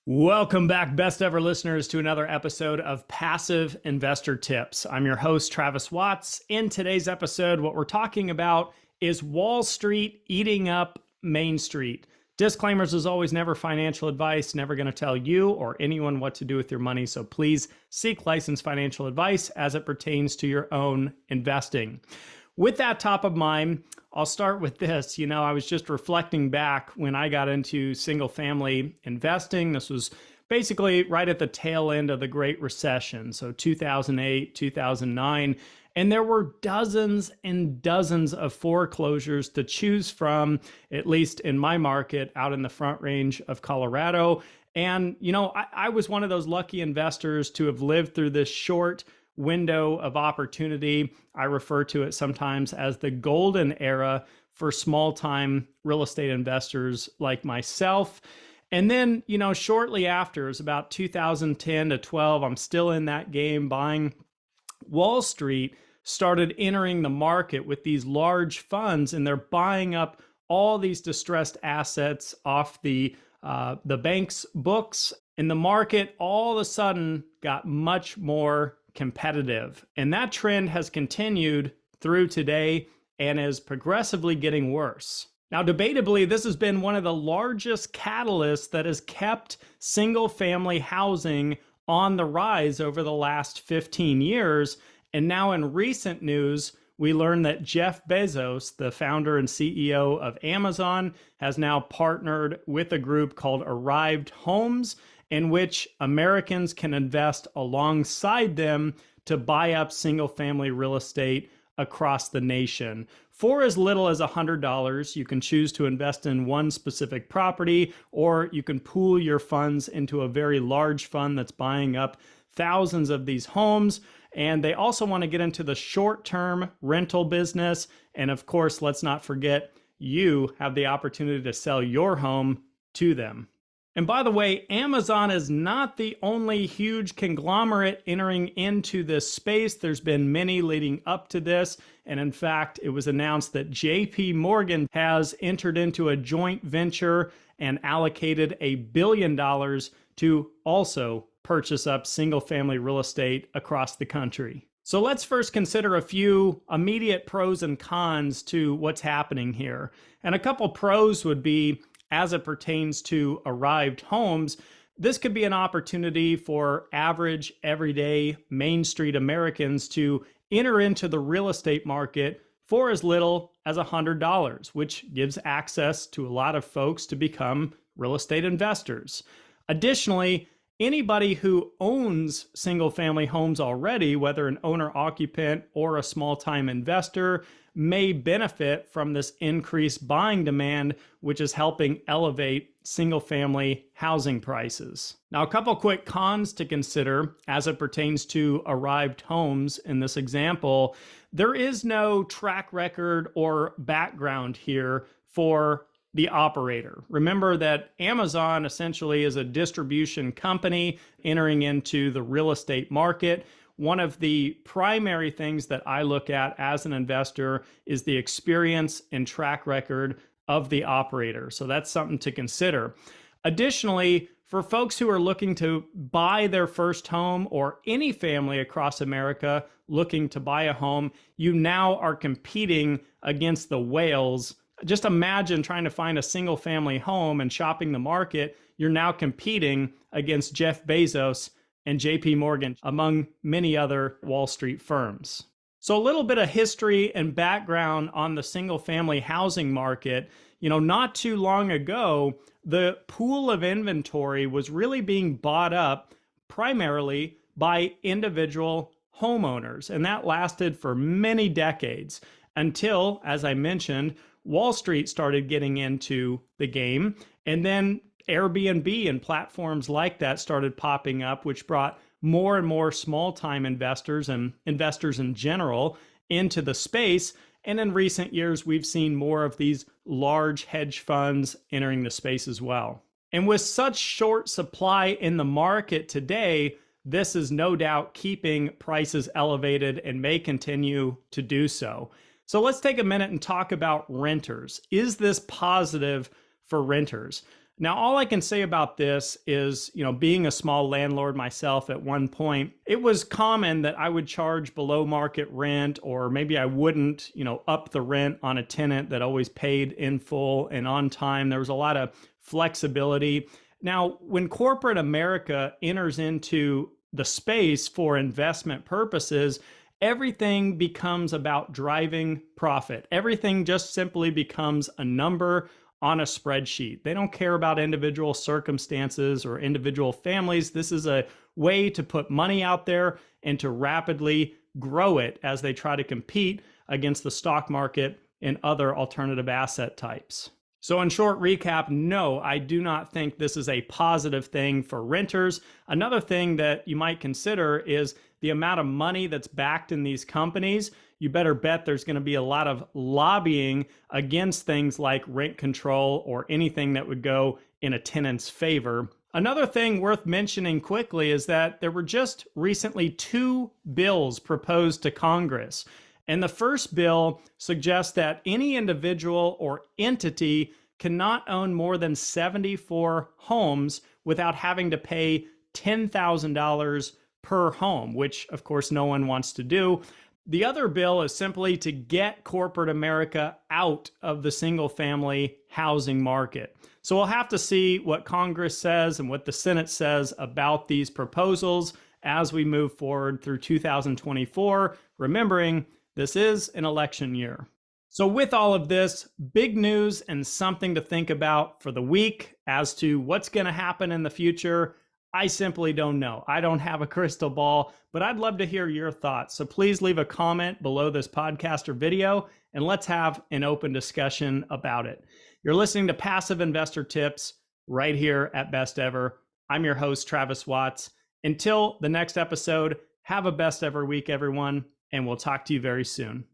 Welcome back, best ever listeners, to another episode of Passive Investor Tips. I'm your host, Travis Watts. In today's episode, what we're talking about is Wall Street eating up Main Street. Disclaimers, as always, never financial advice, never going to tell you or anyone what to do with your money. So please seek licensed financial advice as it pertains to your own investing. With that top of mind, I'll start with this. I was just reflecting back when I got into single family investing. This was basically right at the tail end of the Great Recession, so 2008, 2009. And there were dozens and dozens of foreclosures to choose from, at least in my market out in the Front Range of Colorado. And, I was one of those lucky investors to have lived through this short window of opportunity. I refer to it sometimes as the golden era for small-time real estate investors like myself. And then, shortly after, it was about 2010 to 12, I'm still in that game buying. Wall Street started entering the market with these large funds, and they're buying up all these distressed assets off the bank's books. And the market all of a sudden got much more competitive. And that trend has continued through today and is progressively getting worse. Now, debatably, this has been one of the largest catalysts that has kept single-family housing on the rise over the last 15 years. And now in recent news, we learned that Jeff Bezos, the founder and CEO of Amazon, has now partnered with a group called Arrived Homes, in which Americans can invest alongside them to buy up single-family real estate across the nation. For as little as $100, you can choose to invest in one specific property, or you can pool your funds into a very large fund that's buying up thousands of these homes. And they also want to get into the short-term rental business. And of course, let's not forget, you have the opportunity to sell your home to them. And by the way, Amazon is not the only huge conglomerate entering into this space. There's been many leading up to this. And in fact, it was announced that JP Morgan has entered into a joint venture and allocated $1 billion to also purchase up single-family real estate across the country. So let's first consider a few immediate pros and cons to what's happening here. And a couple pros would be, as it pertains to Arrived Homes, this could be an opportunity for average, everyday Main Street Americans to enter into the real estate market for as little as $100, which gives access to a lot of folks to become real estate investors. Additionally, anybody who owns single-family homes already, whether an owner-occupant or a small-time investor, may benefit from this increased buying demand, which is helping elevate single-family housing prices. Now, a couple quick cons to consider as it pertains to Arrived Homes in this example. There is no track record or background here for the operator. Remember that Amazon essentially is a distribution company entering into the real estate market. One of the primary things that I look at as an investor is the experience and track record of the operator. So that's something to consider. Additionally, for folks who are looking to buy their first home, or any family across America looking to buy a home, you now are competing against the whales. Just imagine trying to find a single family home and shopping the market. You're now competing against Jeff Bezos and JP Morgan, among many other Wall Street firms. So a little bit of history and background on the single family housing market. Not too long ago, the pool of inventory was really being bought up primarily by individual homeowners. And that lasted for many decades until, as I mentioned, Wall Street started getting into the game. And then Airbnb and platforms like that started popping up, which brought more and more small-time investors and investors in general into the space. And in recent years, we've seen more of these large hedge funds entering the space as well. And with such short supply in the market today, this is no doubt keeping prices elevated and may continue to do so. So let's take a minute and talk about renters. Is this positive for renters? Now, all I can say about this is, being a small landlord myself at one point, it was common that I would charge below market rent, or maybe I wouldn't, up the rent on a tenant that always paid in full and on time. There was a lot of flexibility. Now, when corporate America enters into the space for investment purposes, everything becomes about driving profit. Everything just simply becomes a number on a spreadsheet. They don't care about individual circumstances or individual families. This is a way to put money out there and to rapidly grow it as they try to compete against the stock market and other alternative asset types. So in short recap, no, I do not think this is a positive thing for renters. Another thing that you might consider is the amount of money that's backed in these companies. You better bet there's going to be a lot of lobbying against things like rent control or anything that would go in a tenant's favor. Another thing worth mentioning quickly is that there were just recently 2 bills proposed to Congress. And the first bill suggests that any individual or entity cannot own more than 74 homes without having to pay $10,000 per home, which of course no one wants to do. The other bill is simply to get corporate America out of the single family housing market. So we'll have to see what Congress says and what the Senate says about these proposals as we move forward through 2024, remembering this is an election year. So with all of this, big news and something to think about for the week as to what's going to happen in the future. I simply don't know. I don't have a crystal ball, but I'd love to hear your thoughts. So please leave a comment below this podcast or video, and let's have an open discussion about it. You're listening to Passive Investor Tips right here at Best Ever. I'm your host, Travis Watts. Until the next episode, have a best ever week, everyone, and we'll talk to you very soon.